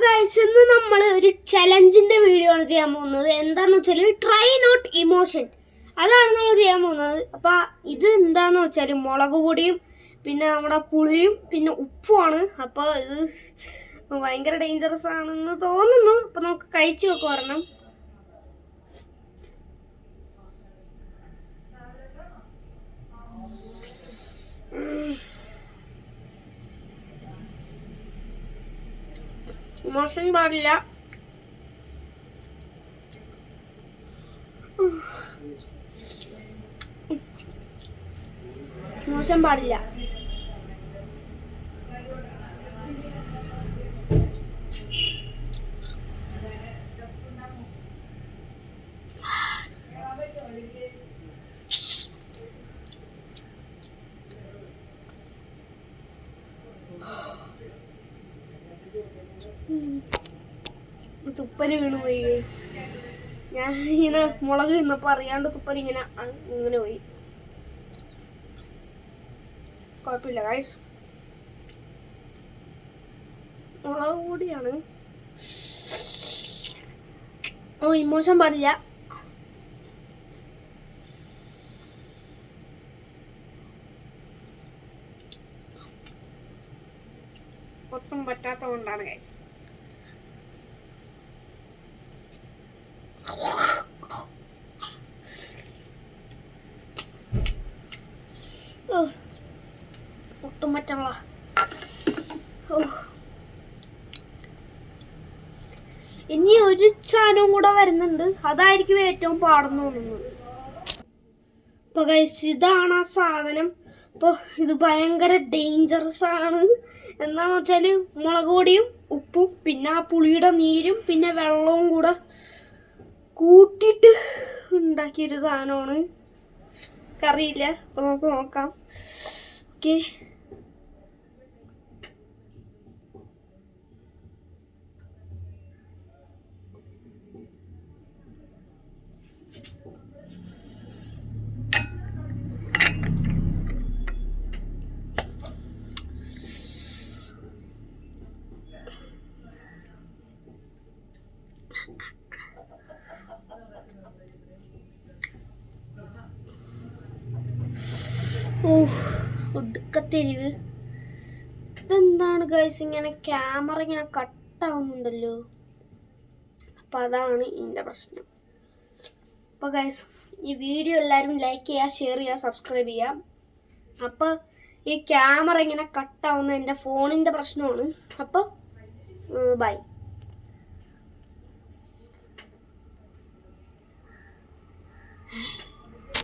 Guys, ഇന്ന് നമ്മൾ ഒരു ചലഞ്ചിന്റെ വീഡിയോ ആണ് ചെയ്യാൻ പോകുന്നത്. എന്താന്ന് വെച്ചാൽ ട്രൈ നോട്ട് ഇമോഷൻ, അതാണ് നമ്മൾ ചെയ്യാൻ പോകുന്നത്. അപ്പം ഇത് എന്താന്ന് വെച്ചാൽ മുളക് പൊടിയും പിന്നെ നമ്മുടെ പുളിയും പിന്നെ ഉപ്പുമാണ്. അപ്പോൾ ഇത് ഭയങ്കര ഡേഞ്ചറസ് ആണെന്ന് തോന്നുന്നു. അപ്പം നമുക്ക് കഴിച്ചു നോക്കാം ഒരെണ്ണം. ഇമോഷൻ പാടില്ല. മോശം പാടില്ല. തുപ്പല് വീണു പോയി ഗൈസ്. ഞാൻ ഇങ്ങനെ മുളക് തിന്നപ്പോ അറിയാണ്ട് തുപ്പൽ ഇങ്ങനെ പോയി. കുഴപ്പമില്ല ഗൈസ്, മുളക് പൊടിയാണ്. ഇമോഷൻ പാടില്ല. ഒട്ടും പറ്റാത്ത കൊണ്ടാണ് ഗൈസ്. ഒട്ടും പറ്റണ. ഇനി ഒരു സാധനവും കൂടെ വരുന്നുണ്ട്, അതായിരിക്കും ഏറ്റവും പാടെന്ന് തോന്നുന്നത്. അപ്പൊ ഗൈസ്, ഇതാണ് ആ സാധനം. അപ്പോൾ ഇത് ഭയങ്കര ഡേഞ്ചറസ് ആണ്. എന്താന്ന് വെച്ചാൽ മുളക് പൊടിയും ഉപ്പും പിന്നെ ആ പുളിയുടെ നീരും പിന്നെ വെള്ളവും കൂടെ കൂട്ടിയിട്ട് ഉണ്ടാക്കിയൊരു സാധനമാണ്. കറിയില്ല. അപ്പോൾ നമുക്ക് നോക്കാം. ഓക്കെ, ഒടുക്കത്തെരിവ്. ഇതെന്താണ് ഗൈസ്, ഇങ്ങനെ ക്യാമറ ഇങ്ങനെ കട്ടാവുന്നുണ്ടല്ലോ. അപ്പം അതാണ് ഇതിൻ്റെ പ്രശ്നം. അപ്പോൾ ഗൈസ്, ഈ വീഡിയോ എല്ലാവരും ലൈക്ക് ചെയ്യുക, ഷെയർ ചെയ്യുക, സബ്സ്ക്രൈബ് ചെയ്യുക. അപ്പോൾ ഈ ക്യാമറ ഇങ്ങനെ കട്ടാവുന്ന എൻ്റെ ഫോണിൻ്റെ പ്രശ്നമാണ്. അപ്പോൾ ബൈ.